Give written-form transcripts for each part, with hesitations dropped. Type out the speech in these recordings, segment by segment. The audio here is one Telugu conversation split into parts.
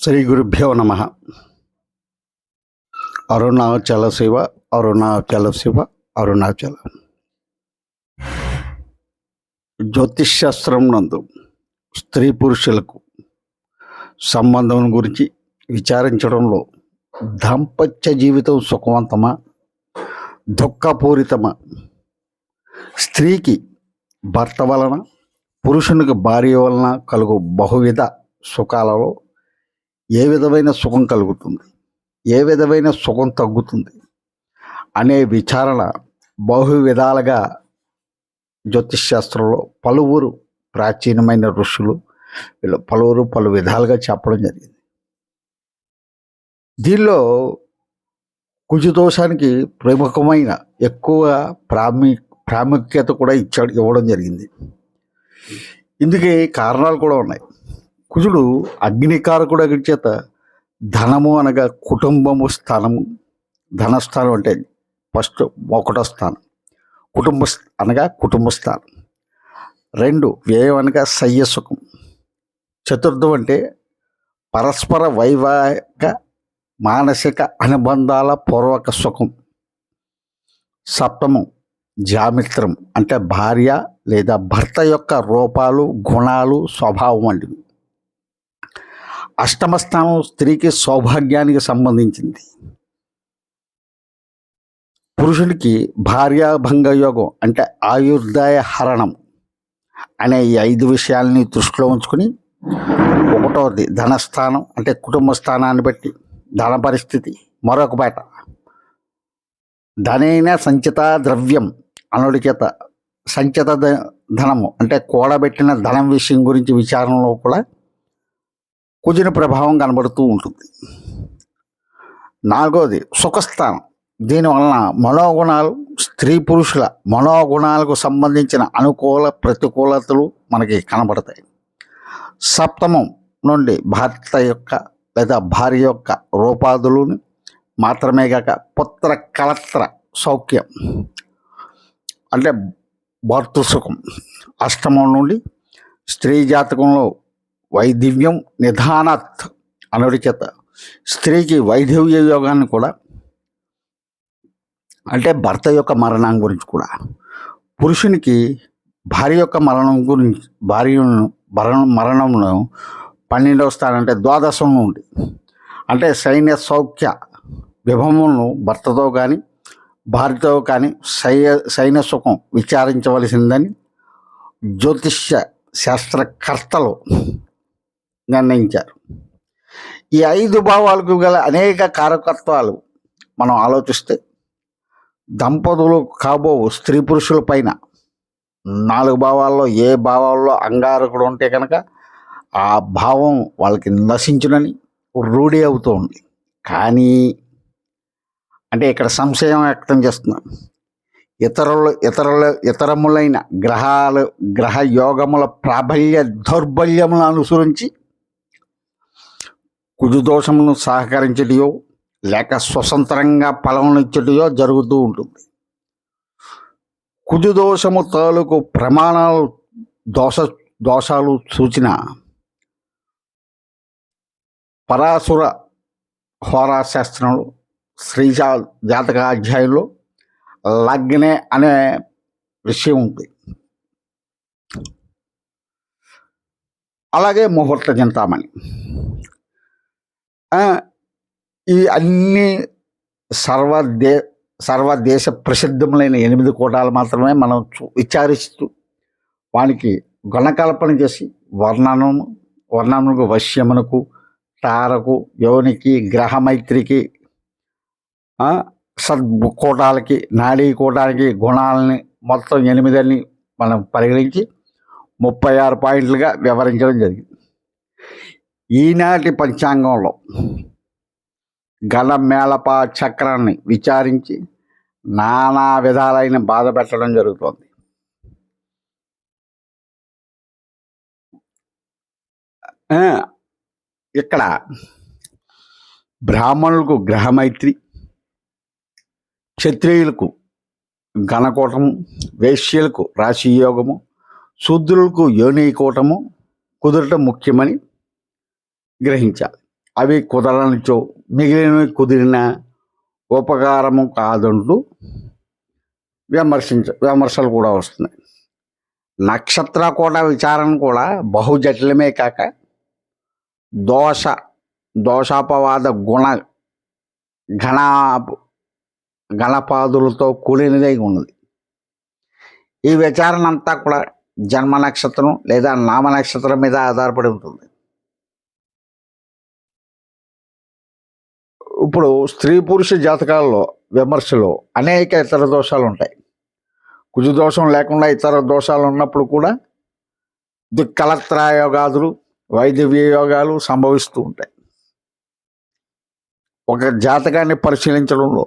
శ్రీ గురుభ్యో నమ. అరుణాచల శివ, అరుణాచల శివ, అరుణాచల. జ్యోతిష్శాస్త్రం నందు స్త్రీ పురుషులకు సంబంధం గురించి విచారించడంలో దాంపత్య జీవితం సుఖవంతమా, దుఃఖపూరితమా, స్త్రీకి భర్త వలన, పురుషునికి భార్య వలన కలుగు బహువిధ సుఖాలలో ఏ విధమైన సుఖం కలుగుతుంది, ఏ విధమైన సుఖం తగ్గుతుంది అనే విచారణ బహు విధాలుగా జ్యోతిష్శాస్త్రంలో పలువురు ప్రాచీనమైన ఋషులు పలువురు పలు విధాలుగా చెప్పడం జరిగింది. దీనిలో కుజదోషానికి ప్రముఖమైన ఎక్కువ ప్రాముఖ్యత కూడా ఇవ్వడం జరిగింది. ఇందుకే కారణాలు కూడా ఉన్నాయి. కుజుడు అగ్నికారకుడు చేత ధనము అనగా కుటుంబము స్థానము, ధనస్థానం అంటే ఫస్ట్ ఒకటో స్థానం, అనగా కుటుంబ స్థానం. 2 వ్యయం అనగా శయ్య సుఖం. చతుర్థం అంటే పరస్పర వైవాహిక మానసిక అనుబంధాల పూర్వక సుఖం. సప్తమం జామిత్రం అంటే భార్య లేదా భర్త యొక్క రూపాలు, గుణాలు, స్వభావం వంటివి. అష్టమ స్థానం స్త్రీకి సౌభాగ్యానికి సంబంధించింది. పురుషుడికి భార్యాభంగ యోగం అంటే ఆయుర్దాయ హరణం అనే ఈ 5 విషయాలని దృష్టిలో ఉంచుకుని, ఒకటవది ధనస్థానం అంటే కుటుంబ స్థానాన్ని బట్టి ధన పరిస్థితి. మరొక బయట ధనైన సంచిత ద్రవ్యం అనుడి చేత సంచిత ధనము అంటే కూడబెట్టిన ధనం విషయం గురించి విచారణలో కూడా కుజుని ప్రభావం కనబడుతూ ఉంటుంది. 4వది సుఖస్థానం. దీనివలన మనోగుణాలు, స్త్రీ పురుషుల మనోగుణాలకు సంబంధించిన అనుకూల ప్రతికూలతలు మనకి కనబడతాయి. సప్తమం నుండి భర్త యొక్క లేదా భార్య యొక్క రూపాదులను మాత్రమే కాక పుత్ర కలత్ర సౌఖ్యం అంటే భర్తృసుఖం. అష్టమం నుండి స్త్రీ జాతకంలో వైదివ్యం నిధానాత్ అనుడి చేత స్త్రీకి వైధవ్య యోగాన్ని కూడా అంటే భర్త యొక్క మరణం గురించి కూడా, పురుషునికి భార్య యొక్క మరణం గురించి మరణంలో 12వ స్థానం అంటే ద్వాదశం నుండి అంటే సైన్య సౌఖ్య విభవములను భర్తతో కానీ భార్యతో కానీ సైన్య సుఖం విచారించవలసిందని జ్యోతిష్య శాస్త్రకర్తలు నిర్ణయించారు. ఈ 5 భావాలకు గల అనేక కారకత్వాలు మనం ఆలోచిస్తే దంపతులు కాబో స్త్రీ పురుషుల పైన 4 భావాల్లో ఏ భావాల్లో అంగారకుడు ఉంటే కనుక ఆ భావం వాళ్ళకి నశించునని రూఢి అవుతూ ఉంది. కానీ అంటే ఇక్కడ సంశయం వ్యక్తం చేస్తున్నాం. ఇతరములైన గ్రహ యోగముల ప్రాబల్య దౌర్బల్యములను అనుసరించి కుజదోషమును సహకరించటయో లేక స్వతంత్రంగా ఫలమునిచ్చటయో జరుగుతూ ఉంటుంది. కుజదోషము తాలూకు ప్రమాణాలు దోషాలు సూచన పరాశుర హోరాశాస్త్రంలో స్త్రీ జాతక అధ్యాయంలో లగ్నే అనే విషయం ఉంది. అలాగే ముహూర్త చింతామణి. ఈ అన్ని సర్వదేశ ప్రసిద్ధములైన 8 కూటాలు మాత్రమే మనం విచారిస్తూ వానికి గుణకల్పన చేసి వర్ణముకు, వశ్యమునకు, తారకు, యోనికి, గ్రహమైత్రికి, సద్కూటాలకి, నాడీ కూటానికి గుణాలని మొత్తం 8 మనం పరిగణించి 36 పాయింట్లుగా వివరించడం జరిగింది. ఈనాటి పంచాంగంలో గణ మేళప చక్రాన్ని విచారించి నానా విధాలైన బాధ పెట్టడం జరుగుతుంది. ఇక్కడ బ్రాహ్మణులకు గ్రహమైత్రి, క్షత్రియులకు గణకూటము, వైశ్యులకు రాశియోగము, శూద్రులకు యోనికూటము కుదరటం ముఖ్యమని గ్రహించాలి. అవి కుదరనిచో మిగిలినవి కుదిరిన ఉపకారము కాదంటూ విమర్శలు కూడా వస్తున్నాయి. నక్షత్ర కూడా విచారణ కూడా బహుజటిలమే కాక దోషాపవాద గణ గణపాదులతో కూడినదై ఉన్నది. ఈ విచారణ అంతా కూడా జన్మ నక్షత్రం లేదా నామ నక్షత్రం మీద ఆధారపడి ఉంటుంది. ఇప్పుడు స్త్రీ పురుష జాతకాల్లో విమర్శలో అనేక ఇతర దోషాలు ఉంటాయి. కుజ దోషం లేకుండా ఇతర దోషాలు ఉన్నప్పుడు కూడా దిక్కలత్ర యోగాదులు వైద్య యోగాలు సంభవిస్తూ ఉంటాయి. ఒక జాతకాన్ని పరిశీలించడంలో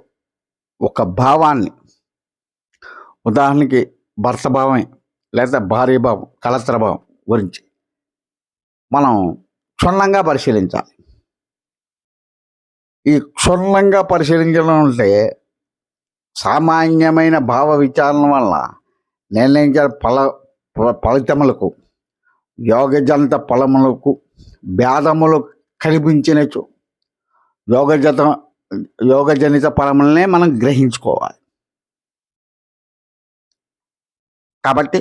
ఒక భావాన్ని, ఉదాహరణకి భర్త భావమే లేదా భార్య భావం, కలత్ర భావం గురించి మనం క్షుణ్ణంగా పరిశీలించాలి. ఈ క్షుణ్ణంగా పరిశీలించడం అంటే సామాన్యమైన భావ విచారణ వల్ల నిర్ణయించిన ఫలితములకు యోగజనిత ఫలములకు భేదములు కనిపించినచో యోగజనిత ఫలములనే మనం గ్రహించుకోవాలి. కాబట్టి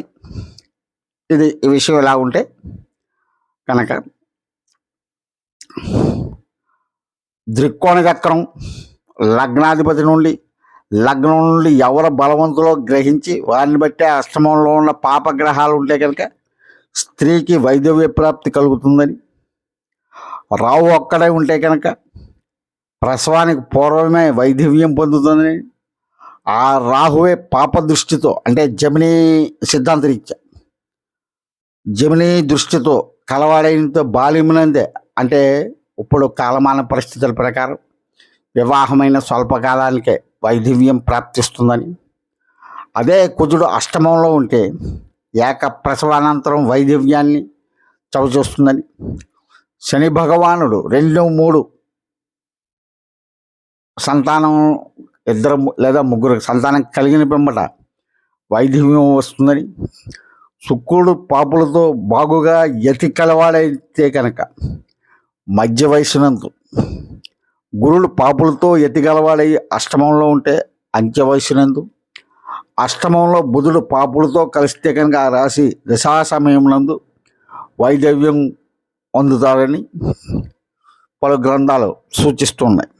ఈ విషయం ఎలా ఉంటే కనుక దృక్కోణ చక్రం లగ్నాధిపతి నుండి లగ్నం నుండి ఎవరు బలవంతులో గ్రహించి వారిని బట్టి అష్టమంలో ఉన్న పాపగ్రహాలు ఉంటే కనుక స్త్రీకి వైధవ్య ప్రాప్తి కలుగుతుందని, రావు ఒక్కడే ఉంటే కనుక ప్రసవానికి పూర్వమే వైధవ్యం పొందుతుందని, ఆ రాహువే పాప దృష్టితో అంటే జమినీ సిద్ధాంతరీత్యా జమినీ దృష్టితో కలవాడైనతో బాల్యమునందే అంటే ఇప్పుడు కాలమాన పరిస్థితుల ప్రకారం వివాహమైన స్వల్పకాలానికే వైధవ్యం ప్రాప్తిస్తుందని, అదే కుజుడు అష్టమంలో ఉంటే ఏక ప్రసవానంతరం వైధవ్యాన్ని చవిచూస్తుందని, శని భగవానుడు 2, 3 సంతానం 2 లేదా 3 సంతానం కలిగిన పిమ్మట వైధవ్యం వస్తుందని, శుక్రుడు పాపులతో బాగుగా యతి కలవాడైతే కనుక మధ్య వయసునందు, గురుడు పాపులతో యతి గలవాడై అష్టమంలో ఉంటే అంత్య వయసునందు, అష్టమంలో బుధుడు పాపులతో కలిస్తే కనుక ఆ రాశి దశా సమయమునందు వైధవ్యం పొందుతారని పలు గ్రంథాలు సూచిస్తున్నాయి.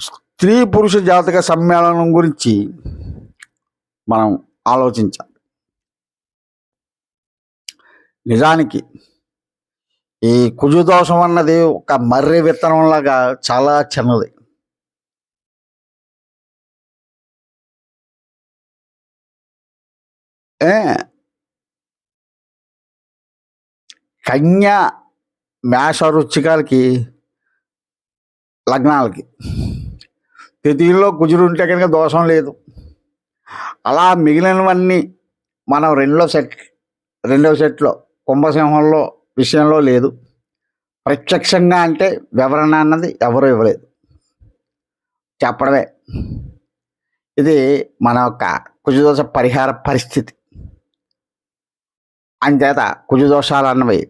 స్త్రీ పురుష జాతక సమ్మేళనం గురించి మనం ఆలోచించాలి. నిజానికి ఈ కుజుదోషం అన్నది ఒక మర్రి విత్తనంలాగా చాలా చిన్నది. కన్యా మేష వృశ్చికాలకి లగ్నాలకి తృతీయంలో కుజుడు ఉంటే కనుక దోషం లేదు. అలా మిగిలినవన్నీ మనం రెండవ సెట్లో కుంభసింహంలో విషయంలో లేదు. ప్రత్యక్షంగా అంటే వివరణ అన్నది ఎవరు ఇవ్వలేదు, చెప్పడమే. ఇది మన యొక్క కుజదోష పరిహార పరిస్థితి. అంచేత కుజదోషాలు అన్నవి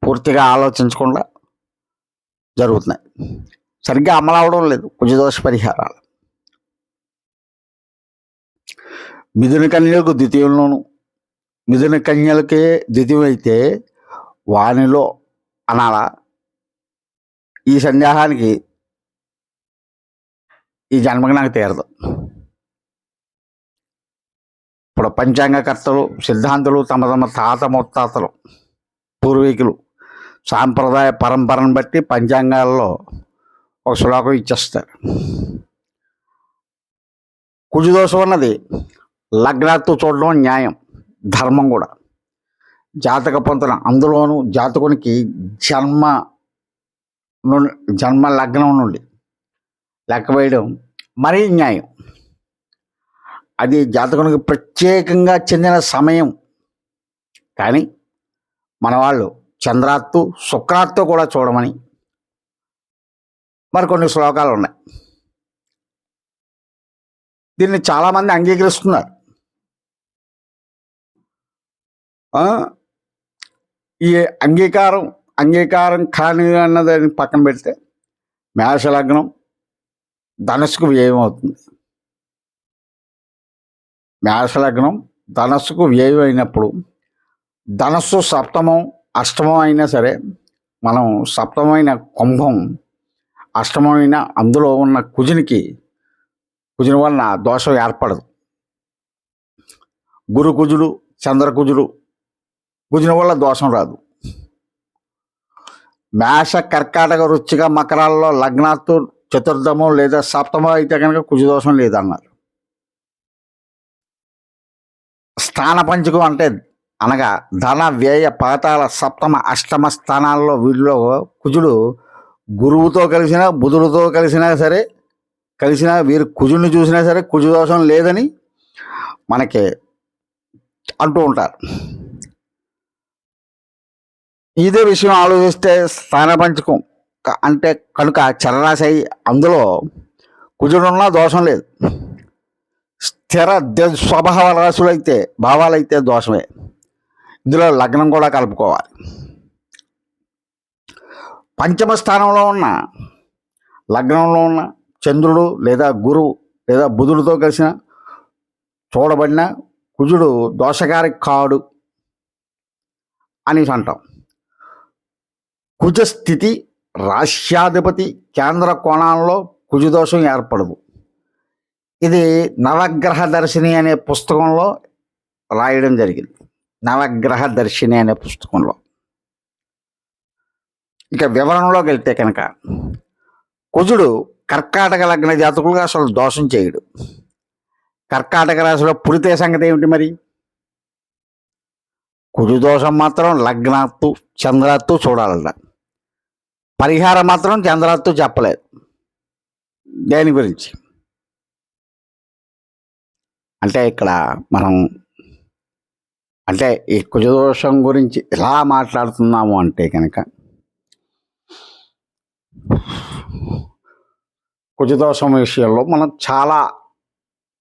పూర్తిగా ఆలోచించకుండా జరుగుతున్నాయి, సరిగ్గా అమలు అవడం లేదు కుజదోష పరిహారాలు. మిథున కన్యలకు ద్వితీయంలోను, మిథున కన్యలకే ద్వితీయం అయితే వానిలో అనాలా ఈ సందేహానికి ఈ జన్మకి నాకు తీరదు. ఇప్పుడు పంచాంగకర్తలు సిద్ధాంతులు తమ తాత ముత్తాతలు పూర్వీకులు సాంప్రదాయ పరంపరను బట్టి పంచాంగాల్లో ఒక శ్లోకం ఇచ్చేస్తారు. కుజదోషం అన్నది లగ్నాతో చూడడం న్యాయం, ధర్మం కూడా. జాతక పొంతన అందులోనూ జాతకునికి జన్మ లగ్నం నుండి లెక్క వేయడం మరీ న్యాయం. అది జాతకునికి ప్రత్యేకంగా చెందిన సమయం. కానీ మన వాళ్ళు చంద్రాత్తు శుక్రాత్తు కూడా చూడమని మరికొన్ని శ్లోకాలు ఉన్నాయి. దీన్ని చాలామంది అంగీకరిస్తున్నారు. ఈ అంగీకారం అంగీకారం కాని అన్నదాన్ని పక్కన పెడితే మేషలగ్నం ధనస్సుకు వ్యయం అవుతుంది. మేషలగ్నం ధనస్సుకు వ్యయం అయినప్పుడు ధనస్సు సప్తమం అష్టమం అయినా సరే మనం సప్తమైన కుంభం అష్టమైన అందులో ఉన్న కుజుని వలన దోషం ఏర్పడదు. గురు కుజుడు చంద్రకుజుడు కుజుని వల్ల దోషం రాదు. మేష కర్కాటక వృశ్చిక మకరాల్లో లగ్నాత్తు చతుర్థమం లేదా సప్తమం అయితే కనుక కుజదోషం లేదన్నారు. స్థాన పంచకం అంటే అనగా ధన వ్యయ పాతాల సప్తమ అష్టమ స్థానాల్లో వీటిలో కుజుడు గురువుతో కలిసినా బుధుడితో కలిసినా వీరు కుజుడిని చూసినా సరే కుజదోషం లేదని మనకి అంటూ ఉంటారు. ఇదే విషయం ఆలోచిస్తే స్థాన పంచకం అంటే కనుక చలరాశి అందులో కుజుడున్నా దోషం లేదు. స్థిర స్వభావ రాశులైతే భావాలైతే దోషమే. ఇందులో లగ్నం కూడా కలుపుకోవాలి. పంచమ స్థానంలో ఉన్న లగ్నంలో ఉన్న చంద్రుడు లేదా గురువు లేదా బుధుడితో కలిసిన చూడబడిన కుజుడు దోషకారి కాడు అని అంటాం. కుజస్థితి రాశ్యాధిపతి కేంద్ర కోణాల్లో కుజదోషం ఏర్పడదు. ఇది నవగ్రహ దర్శిని అనే పుస్తకంలో రాయడం జరిగింది. నవగ్రహ దర్శిని అనే పుస్తకంలో. ఇక వివరణలోకి వెళ్తే కనుక కుజుడు కర్కాటక లగ్న జాతకులుగా అసలు దోషం చేయడు. కర్కాటక రాశిలో పుడితే సంగతి ఏమిటి మరి? కుజు దోషం మాత్రం లగ్నాత్తు చంద్రాత్తు చూడాలట. పరిహారం మాత్రం చంద్రాత్తు చెప్పలేదు. దేని గురించి అంటే ఇక్కడ మనం అంటే ఈ కుజదోషం గురించి ఎలా మాట్లాడుతున్నాము అంటే కనుక కుజదోషం విషయంలో మనం చాలా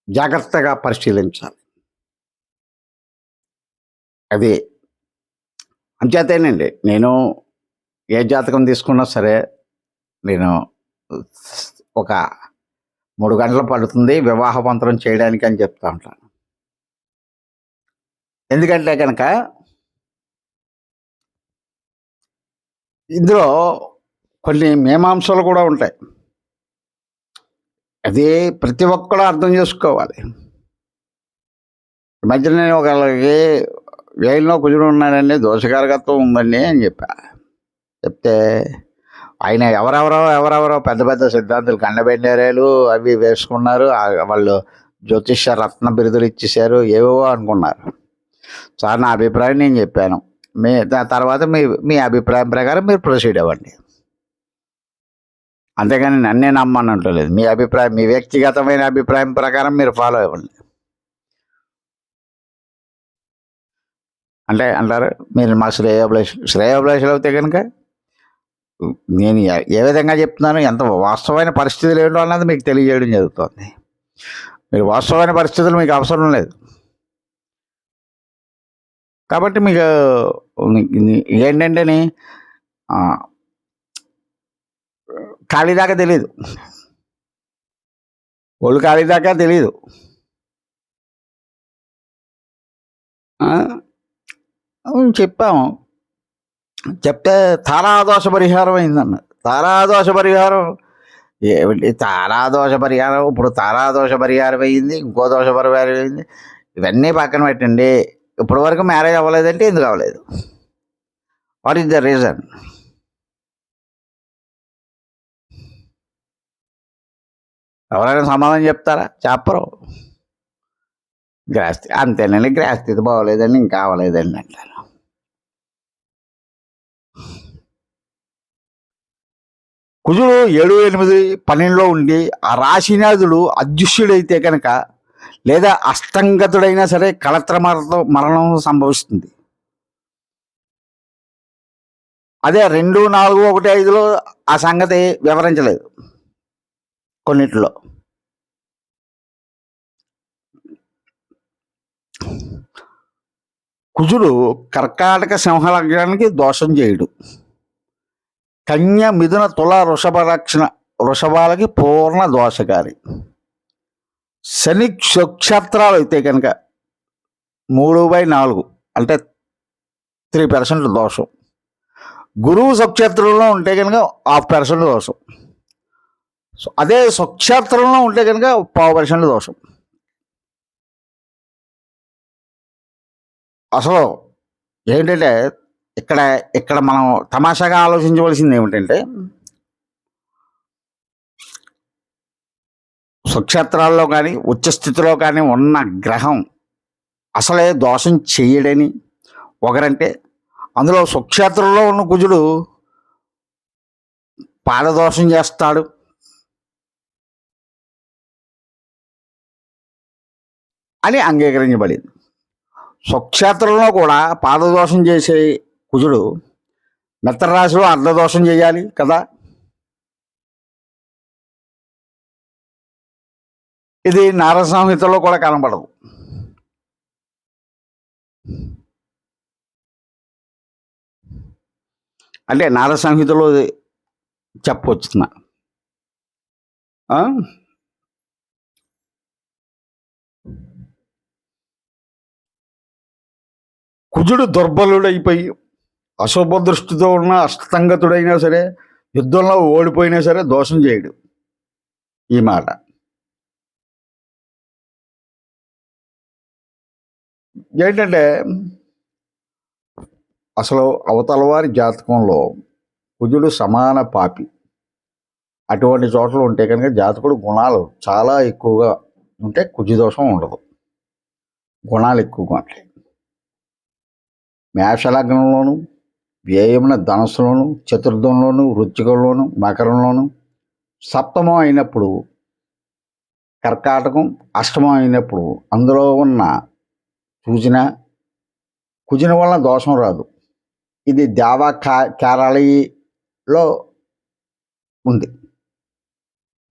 జాగ్రత్తగా పరిశీలించాలి. అది అంచేతేనండి నేను ఏ జాతకం తీసుకున్నా సరే నేను ఒక 3 గంటలు పడుతుంది వివాహ మంత్రం చేయడానికి అని చెప్తా ఉంటాను. ఎందుకంటే కనుక ఇందులో కొన్ని మీమాంసలు కూడా ఉంటాయి. అది ప్రతి ఒక్కరు అర్థం చేసుకోవాలి. ఈ మధ్య నేను ఒకళ్ళకి వేయిలో కుజుడు ఉన్నాడండి, దోషకారకత్వం ఉందండి అని చెప్తే ఆయన ఎవరెవరో పెద్ద పెద్ద సిద్ధాంతులు కండబెండేరేలు అవి వేసుకున్నారు. వాళ్ళు జ్యోతిష్య రత్న బిరుదులు ఇచ్చేసారు, ఏవేవో అనుకున్నారు. సార్ నా అభిప్రాయం నేను చెప్పాను, తర్వాత మీ అభిప్రాయం ప్రకారం మీరు ప్రొసీడ్ అవ్వండి. అంతేగాని నన్నే నమ్మని అంటలేదు. మీ అభిప్రాయం, మీ వ్యక్తిగతమైన అభిప్రాయం ప్రకారం మీరు ఫాలో అవ్వండి అంటే అంటారు. మీరు మా శ్రేయోభిలాషులు అవుతే కనుక నేను ఏ విధంగా చెప్తున్నాను, ఎంత వాస్తవమైన పరిస్థితులు ఏంటో అన్నది మీకు తెలియజేయడం జరుగుతుంది. మీరు వాస్తవమైన పరిస్థితులు మీకు అవసరం లేదు కాబట్టి మీకు ఏంటంటే ఖాళీ దాకా తెలీదు, ఒళ్ళు ఖాళీ దాకా తెలీదు. చెప్పాము, చెప్తే తారాదోష పరిహారం అయిందన్న. తారాదోష పరిహారం ఏమిటి? తారాదోష పరిహారం ఇప్పుడు తారాదోష పరిహారం అయింది, ఇంకో దోష పరిహారం అయింది. ఇవన్నీ పక్కన పెట్టండి. ఇప్పటి వరకు మ్యారేజ్ అవ్వలేదంటే ఎందుకు అవ్వలేదు? What is the reason? ఎవరైనా సమాధానం చెప్తారా? చెప్పరు. గ్రహస్థితి అంతేనండి, గ్రహస్థితి బాగోలేదండి, ఇంకా అవ్వలేదండి అంటారు. కుజుడు 7, 8, 12లో ఉండి ఆ రాశినాథుడు అదృశ్యుడైతే కనుక లేదా అష్టంగతుడైనా సరే కళత్ర మరణం సంభవిస్తుంది. అదే 2, 4, 1, 5లో ఆ సంగతి వివరించలేదు. కొన్నిట్లో కుజుడు కర్కాటక సింహలగ్నానికి దోషం చేయడు. కన్య మిథున తుల వృషభాలకి పూర్ణ దోషకారి. శని నక్షత్రాలు అయితే కనుక 3/4 అంటే 3% దోషం. గురువు నక్షత్రంలో ఉంటే కనుక 0.5% దోషం. అదే నక్షత్రంలో ఉంటే కనుక 0.5% దోషం. అసలు ఏంటంటే ఇక్కడ ఇక్కడ మనం తమాషాగా ఆలోచించవలసింది ఏమిటంటే, నక్షత్రాల్లో కానీ ఉచ్చస్థితిలో కానీ ఉన్న గ్రహం అసలే దోషం చెయ్యడని ఒకరంటే, అందులో నక్షత్రంలో ఉన్న కుజుడు పాదదోషం చేస్తాడు అని అంగీకరించబడింది. నక్షత్రంలో కూడా పాదదోషం చేసే కుజుడు మిత్రరాశిలో అర్ధదోషం చేయాలి కదా. ఇది నారద సంహితలో కూడా కనబడదు. అంటే నారద సంహితలో చెప్పవచ్చున్నా. కుజుడు దుర్బలుడైపోయి అశుభ దృష్టితో ఉన్న అష్టంగతుడైనా సరే, యుద్ధంలో ఓడిపోయినా సరే దోషం చేయడు. ఈ మాట ఏంటంటే, అసలు అవతల వారి జాతకంలో కుజుడు సమాన పాపి. అటువంటి చోట్ల ఉంటే కనుక జాతకుడు గుణాలు చాలా ఎక్కువగా ఉంటే కుజదోషం ఉండదు. గుణాలు ఎక్కువగా ఉంటాయి. మేషలగ్నంలోను, వ్యయమున ధనస్సులోను, చతుర్థంలోను, వృశ్చికంలోను, మకరంలోను, సప్తమం అయినప్పుడు కర్కాటకం, అష్టమం అయినప్పుడు అందులో ఉన్న సూచన కుజున వలన దోషం రాదు. ఇది దేవా కేరళలో ఉంది,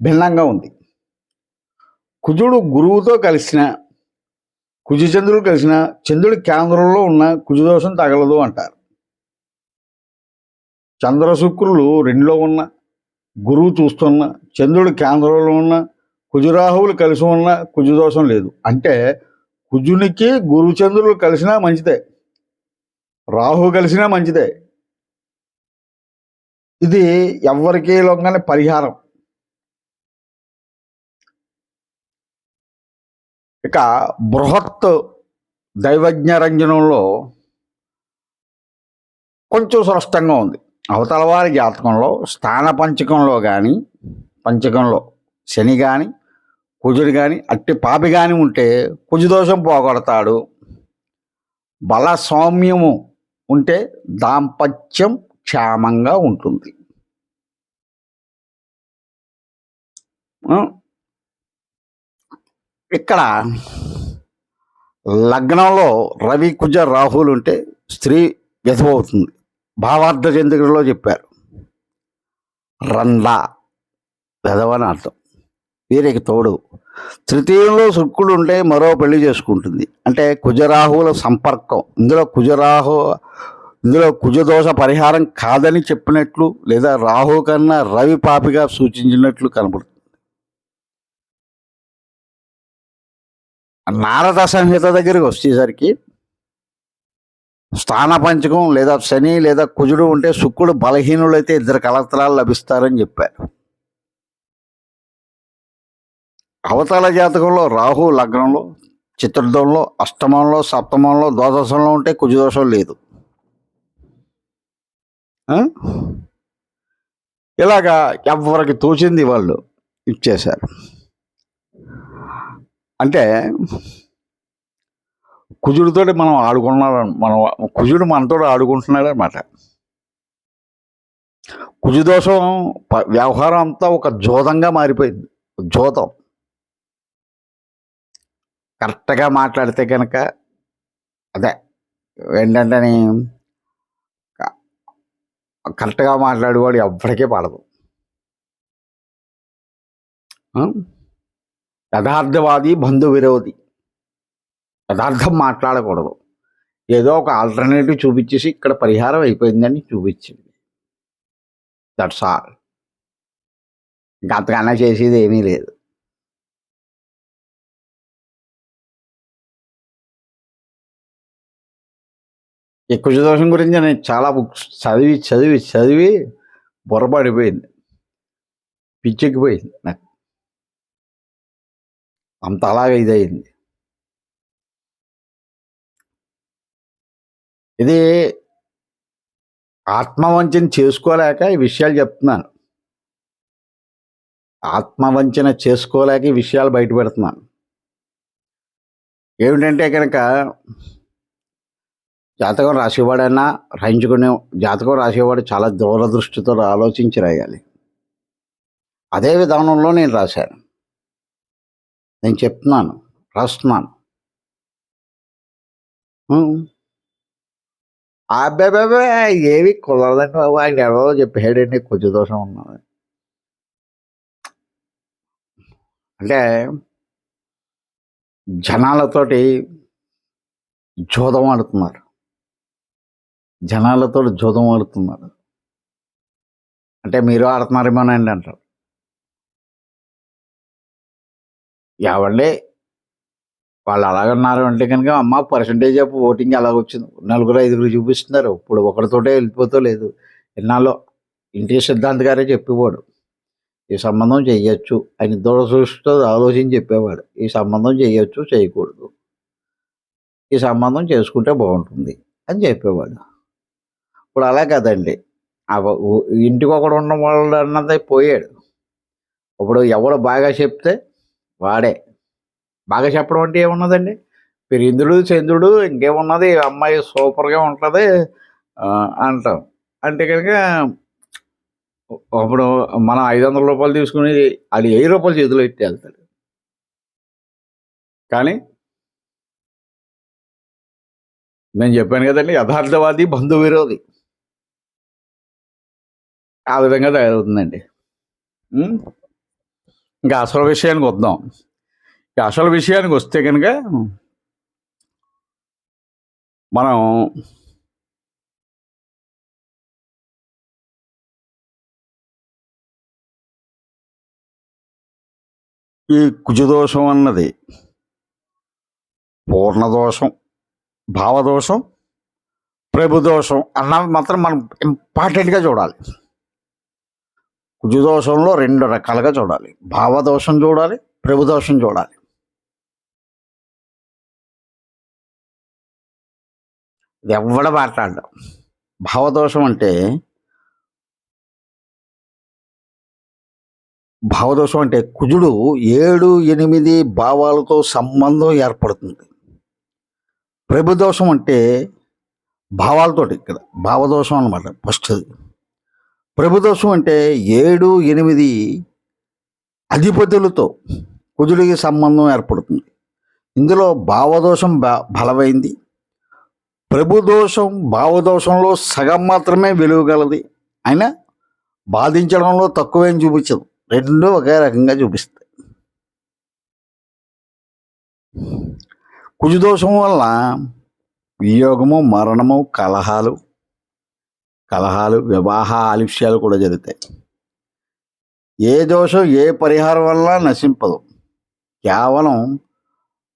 భిన్నంగా ఉంది. కుజుడు గురువుతో కలిసిన, కుజచంద్రుడు కలిసిన చంద్రుడి కేంద్రంలో ఉన్న కుజదోషం తగలదు అంటారు. చంద్ర శుక్రులు 2లో ఉన్న, గురువు చూస్తున్న, చంద్రుడి కేంద్రంలో ఉన్న, కుజరాహువులు కలిసి ఉన్న కుజదోషం లేదు. అంటే కుజునికి గురుచంద్రులు కలిసినా మంచిదే, రాహు కలిసినా మంచిదే. ఇది ఎవరికీ లొంగని పరిహారం. ఇక బృహత్ దైవజ్ఞ రంజనంలో కొంచెం స్పష్టంగా ఉంది. అవతల వారి జాతకంలో స్థాన పంచకంలో కానీ, పంచకంలో శని కానీ, కుజుడు కానీ, అట్టి పాపి కానీ ఉంటే కుజదోషం పోగొడతాడు. బల సౌమ్యము ఉంటే దాంపత్యం క్షేమంగా ఉంటుంది. ఇక్కడ లగ్నంలో రవి కుజ రాహువులు ఉంటే స్త్రీ వ్యధమవుతుంది. భావార్థ చంద్రికలో చెప్పారు, రండా వెధవని అర్థం. వీరికి తోడు తృతీయంలో శుక్రుడు ఉంటే మరో పెళ్లి చేసుకుంటుంది. అంటే కుజరాహువుల సంపర్కం. ఇందులో కుజదోష పరిహారం కాదని చెప్పినట్లు, లేదా రాహు కన్నా రవి పాపిగా సూచించినట్లు కనబడుతుంది. నారద సంహిత దగ్గరికి వచ్చేసరికి స్థాన పంచకం లేదా శని లేదా కుజుడు ఉంటే శుక్రుడు బలహీనులైతే 2 కలత్రాలు లభిస్తారని చెప్పారు. అవతల జాతకంలో రాహు లగ్నంలో, చతుర్థంలో, అష్టమంలో, సప్తమంలో, ద్వాదశంలో ఉంటే కుజదోషం లేదు. ఇలాగా ఎవరికి తోచింది వాళ్ళు ఇచ్చేశారు. అంటే కుజుడితో మనం కుజుడు మనతో ఆడుకుంటున్నాడు అనమాట. కుజదోషం వ్యవహారం అంతా ఒక జోదంగా మారిపోయింది. జోదం. కరెక్ట్గా మాట్లాడితే కనుక అదే ఏంటంటే కరెక్ట్గా మాట్లాడేవాడు ఎవ్వడికే పడదు. యథార్థవాది బంధు విరోధి. యథార్థం మాట్లాడకూడదు. ఏదో ఒక ఆల్టర్నేటివ్ చూపించేసి ఇక్కడ పరిహారం అయిపోయిందని చూపించింది. That's all. ఇంకా అంతకన్నా చేసేది ఏమీ లేదు. ఈ కుజదోషం గురించి నేను చాలా బుక్స్ చదివి చదివి చదివి బుర్రపడిపోయింది, పిచ్చెక్కిపోయింది నాకు. అంత అలాగే ఇదయింది. ఇది ఆత్మవంచన చేసుకోలేక ఈ విషయాలు చెప్తున్నాను. ఆత్మవంచన చేసుకోలేక ఈ విషయాలు బయట పెడుతున్నాను. ఏమిటంటే కనుక జాతకం రాసేవాడైనా రాయించుకునే జాతకం రాసేవాడు చాలా దూరదృష్టితో ఆలోచించి రాయాలి. అదే విధానంలో నేను రాశాను. నేను చెప్తున్నాను, రాస్తున్నాను. అబ్బాయి ఏవి కుదరదండి బాబు, ఆయన ఎవరో చెప్పాడండి కొంచెం దోషం ఉన్నది అంటే జనాలతోటి జూదం ఆడుతున్నారు. జనాలతో జూదం ఆడుతున్నారు అంటే మీరు ఆడుతున్నారేమోనండి అంటారు. ఎవండి వాళ్ళు అలాగన్నారు అంటే కనుక అమ్మ పర్సంటేజ్ ఆఫ్ ఓటింగ్ అలాగొచ్చింది, 4-5 చూపిస్తున్నారు. ఇప్పుడు ఒకరితోటే వెళ్ళిపోతూ లేదు. ఎన్నాళ్ళు ఇంటి సిద్ధాంత్ గారే చెప్పేవాడు, ఈ సంబంధం చెయ్యొచ్చు, ఆయన దూరదృష్టితో ఆలోచించి చెప్పేవాడు. ఈ సంబంధం చెయ్యొచ్చు, చేయకూడదు, ఈ సంబంధం చేసుకుంటే బాగుంటుంది అని చెప్పేవాడు. ఇప్పుడు అలా కదండి, ఇంటికి ఒకడు ఉన్న వాళ్ళు అన్నది పోయాడు. ఇప్పుడు ఎవడు బాగా చెప్తే వాడే. బాగా చెప్పడం అంటే ఏమున్నదండి, పెరిందుడు చంద్రుడు ఇంకేమున్నది, అమ్మాయి సూపర్గా ఉంటుంది అంటాం. అంటే కనుక అప్పుడు మనం 500 రూపాయలు తీసుకుని అది 1000 రూపాయలు చేతిలో ఎట్టి వెళ్తాడు. కానీ నేను చెప్పాను కదండి, యథార్థవాది బంధు విరోధి ఆ విధంగా తయారవుతుందండి. ఇంకా అసలు విషయానికి వద్దాం. ఇంకా అసలు విషయానికి వస్తే కనుక మనం ఈ కుజదోషం అన్నది పూర్ణదోషం, భావదోషం, ప్రభుదోషం అన్నవి మాత్రం మనం ఇంపార్టెంట్గా చూడాలి. కుజదోషంలో 2 రకాలుగా చూడాలి, భావదోషం చూడాలి, ప్రభుదోషం చూడాలి. ఇది ఎవడ మాట్లాడడం. భావదోషం అంటే కుజుడు 7-8 భావాలతో సంబంధం ఏర్పడుతుంది. ప్రభుదోషం అంటే భావాలతోటి, ఇక్కడ భావదోషం అన్నమాట ఫస్ట్. ప్రభుదోషం అంటే 7-8 అధిపతులతో కుజుడికి సంబంధం ఏర్పడుతుంది. ఇందులో భావదోషం బలమైంది. ప్రభుదోషం భావదోషంలో సగం మాత్రమే వెలువగలది, అయినా బాధించడంలో తక్కువేం చూపించదు. 2 ఒకే రకంగా చూపిస్తాయి. కుజదోషం వల్ల వియోగము, మరణము, కలహాలు, వివాహ ఆలస్యాలు కూడా జరుగుతాయి. ఏ దోషం ఏ పరిహారం వల్ల నశింపదు, కేవలం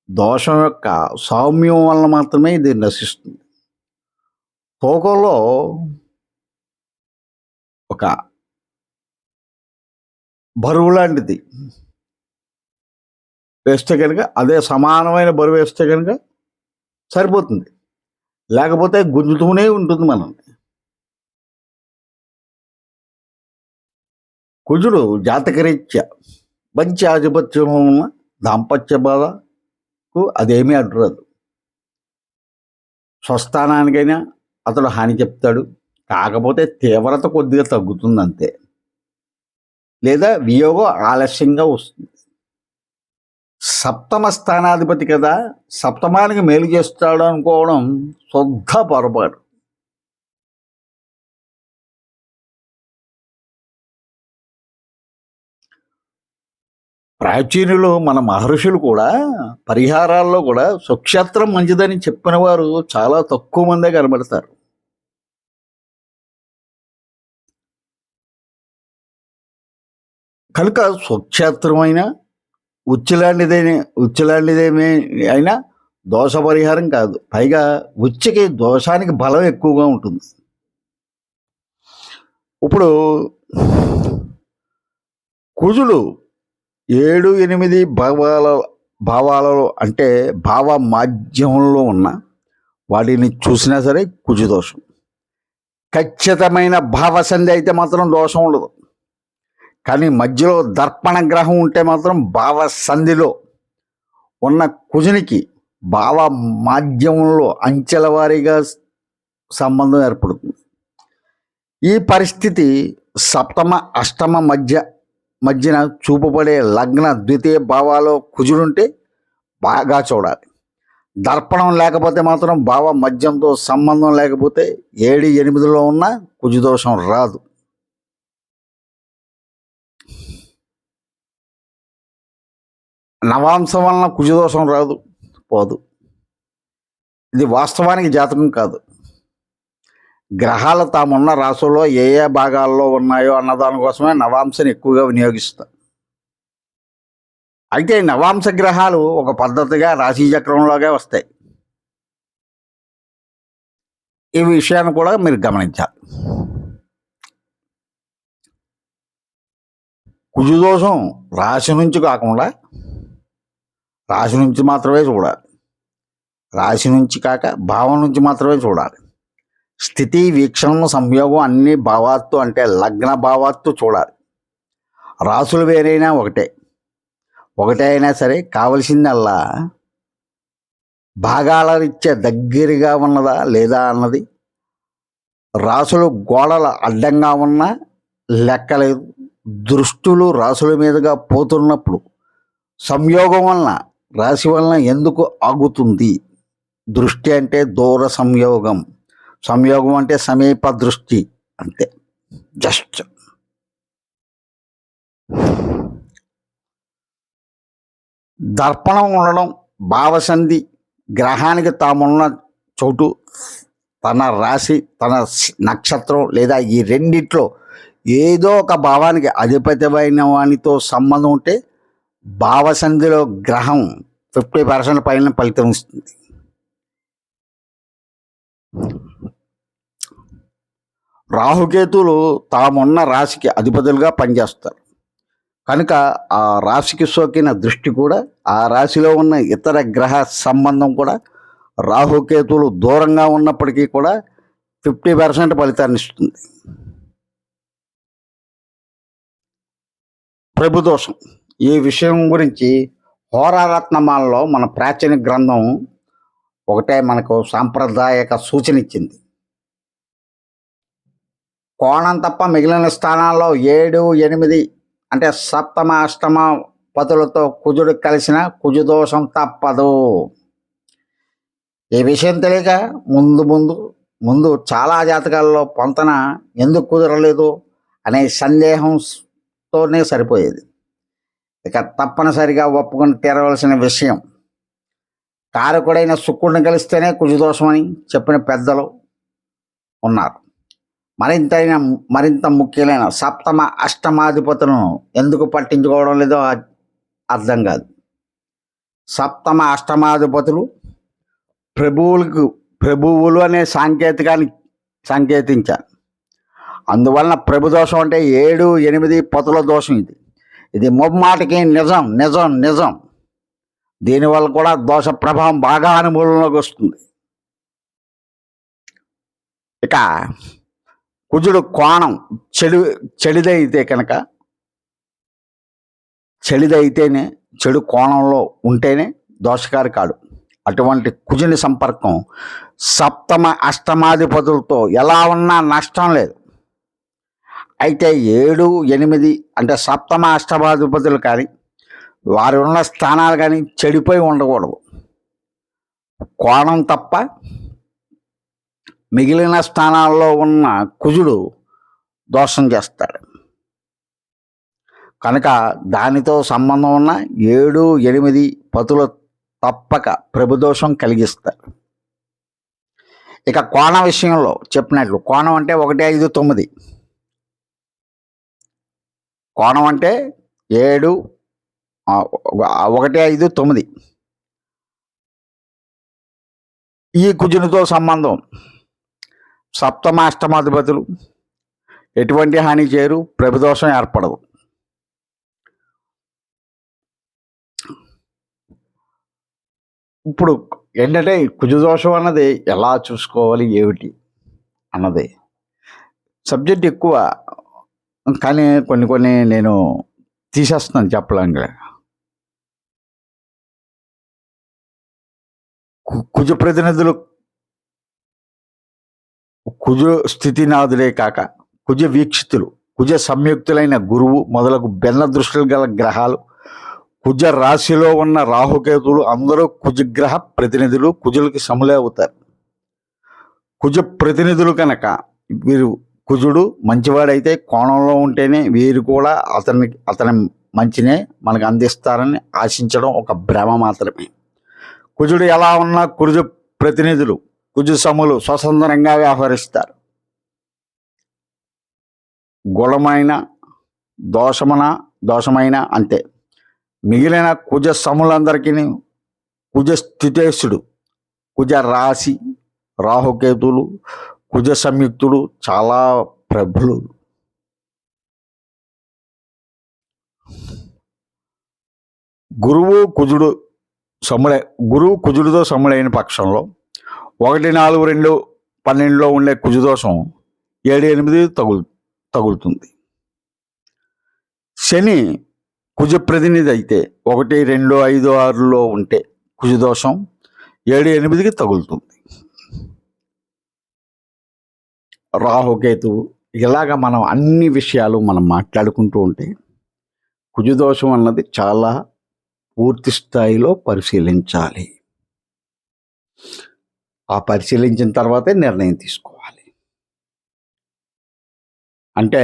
దోషం యొక్క సౌమ్యం వల్ల మాత్రమే ఇది నశిస్తుంది. తూకంలో ఒక బరువు లాంటిది వేస్తే కనుక అదే సమానమైన బరువు వేస్తే కనుక సరిపోతుంది, లేకపోతే గుంజుతూనే ఉంటుంది మనల్ని. కుజుడు జాతకరీత్యా మంచి ఆధిపత్యం ఉన్న దాంపత్య బాధకు అదేమీ అడ్డురాదు. స్వస్థానానికైనా అతడు హాని చెప్తాడు, కాకపోతే తీవ్రత కొద్దిగా తగ్గుతుంది అంతే, లేదా వియోగం ఆలస్యంగా వస్తుంది. సప్తమ స్థానాధిపతి కదా, సప్తమానికి మేలు చేస్తాడు అనుకోవడం శుద్ధ పొరపాటు. ప్రాచీనులు మన మహర్షులు కూడా పరిహారాల్లో కూడా సుక్షేత్రం మంచిదని చెప్పిన వారు చాలా తక్కువ మందే కనబడతారు. కనుక స్వక్షేత్రమైన ఉచ్చులాంటిదేమే అయినా దోష పరిహారం కాదు. పైగా ఉచ్చుకి దోషానికి బలం ఎక్కువగా ఉంటుంది. ఇప్పుడు కుజుడు 7, 8 భావాలలో అంటే భావ మాధ్యమంలో ఉన్న వాటిని చూసినా సరే కుజు దోషం. ఖచ్చితమైన భావసంధి అయితే మాత్రం దోషం ఉండదు. కానీ మధ్యలో దర్పణ గ్రహం ఉంటే మాత్రం భావసంధిలో ఉన్న కుజునికి భావ మాధ్యమంలో అంచెల వారీగా సంబంధం ఏర్పడుతుంది. ఈ పరిస్థితి సప్తమ అష్టమ మధ్యన చూపబడే లగ్న ద్వితీయ భావాల్లో కుజుడుంటే బాగా చూడాలి. దర్పణం లేకపోతే మాత్రం భావ మధ్యంతో సంబంధం లేకపోతే 7, 8లో ఉన్న కుజుదోషం రాదు. నవాంశం వలన కుజుదోషం రాదు, పోదు. ఇది వాస్తవానికి జాతకం కాదు. గ్రహాలు తామున్న రాశుల్లో ఏ భాగాల్లో ఉన్నాయో అన్నదానికోసమే నవాంశని ఎక్కువగా వినియోగిస్తారు. అయితే నవాంశ గ్రహాలు ఒక పద్ధతిగా రాశి చక్రంలోగా వస్తాయి. ఈ విషయాన్ని కూడా మీరు గమనించాలి. కుజుదోషం రాశి నుంచి కాకుండా రాశి నుంచి మాత్రమే చూడాలి. రాశి నుంచి కాక భావం నుంచి మాత్రమే చూడాలి. స్థితి, వీక్షణం, సంయోగం అన్ని భావాత్తు అంటే లగ్న భావాత్తు చూడాలి. రాసులు వేరైనా ఒకటే అయినా సరే కావలసిందల్లా భాగాల రీత్యా దగ్గరగా ఉన్నదా లేదా అన్నది. రాసులు గోడల అడ్డంగా ఉన్నా లెక్కలేదు. దృష్టులు రాసుల మీదుగా పోతున్నప్పుడు సంయోగం వలన రాశి వలన ఎందుకు ఆగుతుంది? దృష్టి అంటే దూర సంయోగం, సంయోగం అంటే సమీప దృష్టి, అంతే. జస్ట్ దర్పణం ఉండడం, భావసంధి, గ్రహానికి తామున్న చోటు, తన రాశి, తన నక్షత్రం లేదా ఈ రెండిట్లో ఏదో ఒక భావానికి అధిపతిమైన వానితో సంబంధం ఉంటే భావసంధిలో గ్రహం 50% పైన ఫలితం ఇస్తుంది. రాహుకేతువులు తామున్న రాశికి అధిపతులుగా పనిచేస్తారు. కనుక ఆ రాశికి సోకిన దృష్టి కూడా, ఆ రాశిలో ఉన్న ఇతర గ్రహ సంబంధం కూడా రాహుకేతువులు దూరంగా ఉన్నప్పటికీ కూడా 50% ఫలితాన్ని ఇస్తుంది. ప్రభుదోషం ఈ విషయం గురించి హోరారత్నమాలలో మన ప్రాచీన గ్రంథం ఒకటే మనకు సాంప్రదాయక సూచన ఇచ్చింది. కోణం తప్ప మిగిలిన స్థానాల్లో 7, 8 అంటే సప్తమ అష్టమ పతులతో కుజుడు కలిసిన కుజుదోషం తప్పదు. ఈ విషయం తెలియక ముందు చాలా జాతకాల్లో పొంతన ఎందుకు కుదరలేదు అనే సందేహంతోనే సరిపోయేది. ఇక తప్పనిసరిగా ఒప్పుకొని తీరవలసిన విషయం, కారకుడైన శుక్రుడిని కలిస్తేనే కుజుదోషమని చెప్పిన పెద్దలు ఉన్నారు. మరింత ముఖ్యమైన సప్తమ అష్టమాధిపతులను ఎందుకు పట్టించుకోవడం లేదో అర్థం కాదు. సప్తమ అష్టమాధిపతులు ప్రభువులు అనే సాంకేతికాన్ని సంకేతించారు. అందువలన ప్రభుదోషం అంటే 7, 8 పతుల దోషం. ఇది ముమ్మాటికి నిజం. దీనివల్ల కూడా దోష ప్రభావం బాగా అనుభవంలోకి వస్తుంది. ఇక కుజుడు కోణం చెడిదైతేనే చెడు కోణంలో ఉంటేనే దోషకారి కాడు. అటువంటి కుజుని సంపర్కం సప్తమ అష్టమాధిపతులతో ఎలా ఉన్నా నష్టం లేదు. అయితే 7, 8 అంటే సప్తమ అష్టమాధిపతులు కానీ వారు ఉన్న స్థానాలు కానీ చెడిపోయి ఉండకూడదు. కోణం తప్ప మిగిలిన స్థానాల్లో ఉన్న కుజుడు దోషం చేస్తాడు. కనుక దానితో సంబంధం ఉన్న 7, 8 పతులు తప్పక ప్రభుదోషం కలిగిస్తారు. ఇక కోణ విషయంలో చెప్పినట్లు కోణం అంటే 1, 5, 9. కోణం అంటే 7 1 5 9 ఈ కుజునితో సంబంధం. సప్తమాష్టమాధిపతులు ఎటువంటి హాని చేయరు, ప్రభుదోషం ఏర్పడదు. ఇప్పుడు ఏంటంటే కుజదోషం అన్నది ఎలా చూసుకోవాలి ఏమిటి అన్నది సబ్జెక్ట్ ఎక్కువ, కానీ కొన్ని నేను తీసేస్తున్నాను చెప్పలేంగా. కుజ ప్రతినిధులు కుజ స్థితినాథులే కాక కుజ వీక్షితులు, కుజ సంయుక్తులైన గురువు మొదలగు భిన్న దృష్టిలు గల గ్రహాలు, కుజ రాశిలో ఉన్న రాహుకేతువులు అందరూ కుజగ్రహ ప్రతినిధులు, కుజులకి సములే అవుతారు. కుజ ప్రతినిధులు కనుక వీరు కుజుడు మంచివాడైతే కోణంలో ఉంటేనే వీరు కూడా అతని మంచినే మనకు అందిస్తారని ఆశించడం ఒక భ్రమ మాత్రమే. కుజుడు ఎలా ఉన్నా కుజ ప్రతినిధులు కుజ సములు స్వతంత్రంగా వ్యవహరిస్తారు. గుణమైన దోషమైన అంతే. మిగిలిన కుజ సములందరికీ కుజ స్థితేశుడు, కుజ రాశి, రాహుకేతులు, కుజ సంయుక్తుడు చాలా ప్రబలు. గురువు కుజుడితో సముడైన పక్షంలో 1, 4, 2, 12లో ఉండే కుజదోషం 7, 8 తగులుతుంది. శని కుజ ప్రతినిధి అయితే 1, 2, 5, 6లో ఉంటే కుజదోషం 7, 8 తగులుతుంది. రాహుకేతువు ఇలాగ మనం అన్ని విషయాలు మనం మాట్లాడుకుంటూ ఉంటే కుజదోషం అన్నది చాలా పూర్తి స్థాయిలో పరిశీలించాలి. ఆ పరిశీలించిన తర్వాతే నిర్ణయం తీసుకోవాలి. అంటే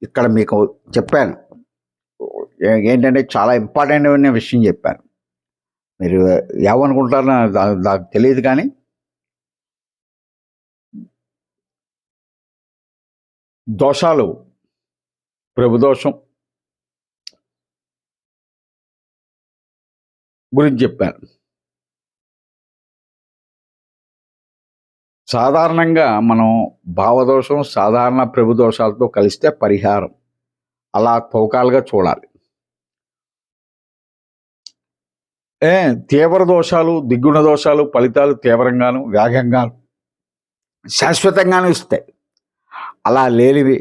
ఇక్కడ మీకు చెప్పాను ఏంటంటే చాలా ఇంపార్టెంట్ అయిన విషయం చెప్పాను. మీరు ఏమనుకుంటారో నాకు తెలియదు, కానీ దోషాలు, ప్రభుదోషం గురించి చెప్పాను. సాధారణంగా మనం భావదోషం, సాధారణ ప్రభుదోషాలతో కలిస్తే పరిహారం అలా తోకాలుగా చూడాలి. తీవ్ర దోషాలు, దిగ్గుణ దోషాలు ఫలితాలు తీవ్రంగాను, వేగంగాను, శాశ్వతంగాను ఇస్తాయి. అలా లేనివి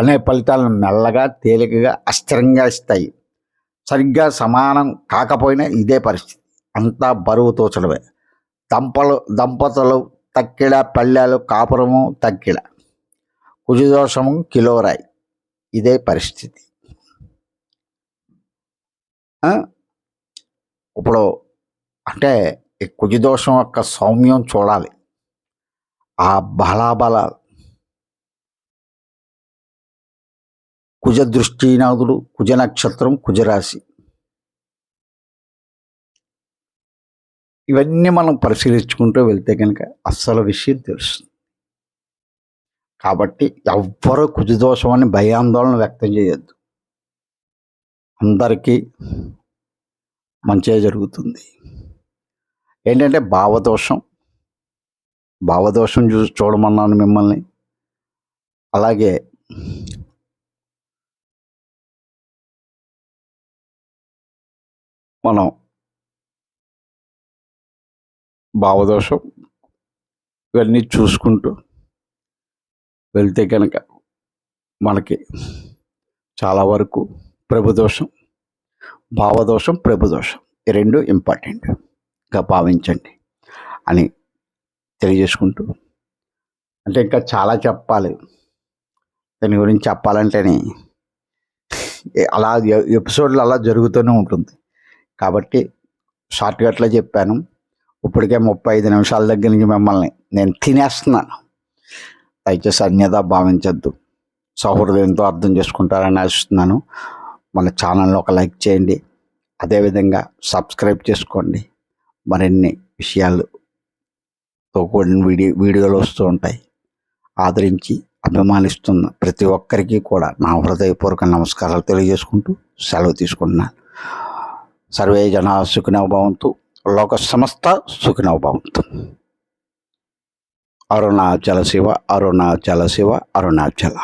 అనే ఫలితాలను మెల్లగా, తేలికగా, అస్థిరంగా ఇస్తాయి. సరిగ్గా సమానం కాకపోయినా ఇదే పరిస్థితి. అంతా బరువు తోచడమే. దంపతులు తక్కిడ, పళ్ళాలు కాపురము తక్కిడ, కుజదోషము కిలోరాయి, ఇదే పరిస్థితి. ఇప్పుడు అంటే ఈ కుజదోషం యొక్క సౌమ్యం చూడాలి. ఆ బలాబలాలు, కుజ దృష్టినాథుడు, కుజ నక్షత్రం, కుజరాశి, ఇవన్నీ మనం పరిశీలించుకుంటూ వెళ్తే కనుక అస్సలు విషయం తెలుస్తుంది. కాబట్టి ఎవ్వరూ కుజదోషం అని భయాందోళన వ్యక్తం చేయొద్దు. అందరికీ మంచిగా జరుగుతుంది. ఏంటంటే భావదోషం చూడమన్నాను మిమ్మల్ని. అలాగే మనం భావదోషం ఇవన్నీ చూసుకుంటూ వెళ్తే కనుక మనకి చాలా వరకు భావదోషం, ప్రభుదోషం ఈ రెండు ఇంపార్టెంట్గా భావించండి అని తెలియజేసుకుంటూ, అంటే ఇంకా చాలా చెప్పాలి దాని గురించి. చెప్పాలంటేనే అలా ఎపిసోడ్లు అలా జరుగుతూనే ఉంటుంది. కాబట్టి షార్ట్కట్లో చెప్పాను. ఇప్పటికే 35 నిమిషాల దగ్గర నుంచి మిమ్మల్ని నేను తినేస్తున్నాను. దయచేసి అన్యదా భావించద్దు, సౌహృదయంతో అర్థం చేసుకుంటారని ఆశిస్తున్నాను. మన ఛానల్ని ఒక లైక్ చేయండి, అదేవిధంగా సబ్స్క్రైబ్ చేసుకోండి. మరిన్ని విషయాలతో కూడిన వీడియోలు వస్తూ ఉంటాయి. ఆదరించి అభిమానిస్తున్న ప్రతి ఒక్కరికి కూడా నా హృదయపూర్వక నమస్కారాలు తెలియజేసుకుంటూ సెలవు తీసుకుంటున్నాను. సర్వే జనా సుఖినో భవంతు, లోక సమస్త సుఖినో భవంతు. అరుణాచల శివ, అరుణాచల శివ, అరుణాచల.